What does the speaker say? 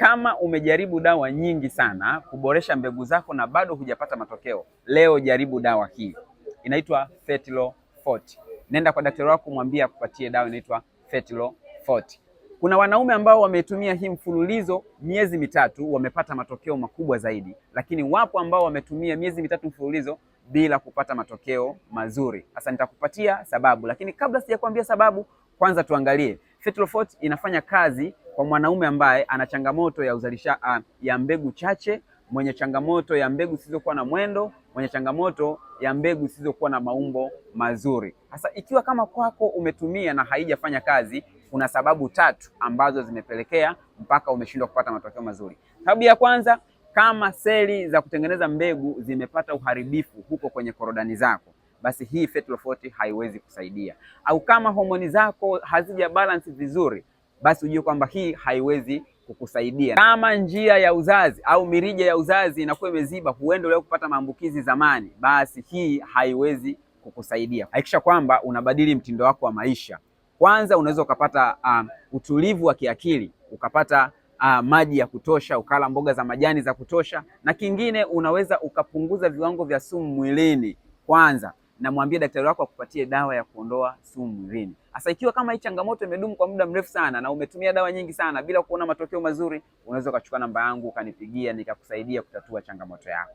Kama umejaribu dawa nyingi sana kuboresha mbegu zako na bado hujapata matokeo, leo jaribu dawa hii. Inaitwa Fertilo Forte. Nenda kwa daktari wako, mwambie akupatie dawa inaitwa Fertilo Forte. Kuna wanaume ambao wametumia hii mfululizo miezi mitatu wamepata matokeo makubwa zaidi, lakini wapo ambao wametumia miezi mitatu mfululizo bila kupata matokeo mazuri. Sasa nitakupatia sababu, lakini kabla sijakwambia sababu, kwanza tuangalie Fertilo Forte inafanya kazi kwa mwanaume ambaye ana changamoto ya ya mbegu chache, mwenye changamoto ya mbegu zisizokuwa na mwendo, mwenye changamoto ya mbegu zisizokuwa na maumbo mazuri. Sasa ikiwa kama kwako umetumia na haijafanya kazi, kuna sababu tatu ambazo zimepelekea mpaka umeshindwa kupata matokeo mazuri. Sababu ya kwanza, kama seli za kutengeneza mbegu zimepata uharibifu huko kwenye korodani zako, basi hii Fertilo Forte haiwezi kusaidia. Au kama homoni zako hazija balance vizuri, basi ujue kwamba hii haiwezi kukusaidia. Kama njia ya uzazi au mirija ya uzazi inakuwa imeziba, huenda leo kupata maambukizi zamani, basi hii haiwezi kukusaidia. Hakikisha kwamba unabadili mtindo wako wa maisha. Kwanza unaweza ukapata utulivu wa kiakili, ukapata maji ya kutosha, ukala mboga za majani za kutosha, na kingine unaweza ukapunguza viwango vya sumu mwilini kwanza, na mwambie daktari wako akupatie dawa ya kuondoa sumu mwilini. Sasa ikiwa kama hii changamoto imedumu kwa muda mrefu sana na umetumia dawa nyingi sana bila kuona matokeo mazuri, unaweza ukachukua namba yangu ukanipigia nikakusaidia kutatua changamoto yako.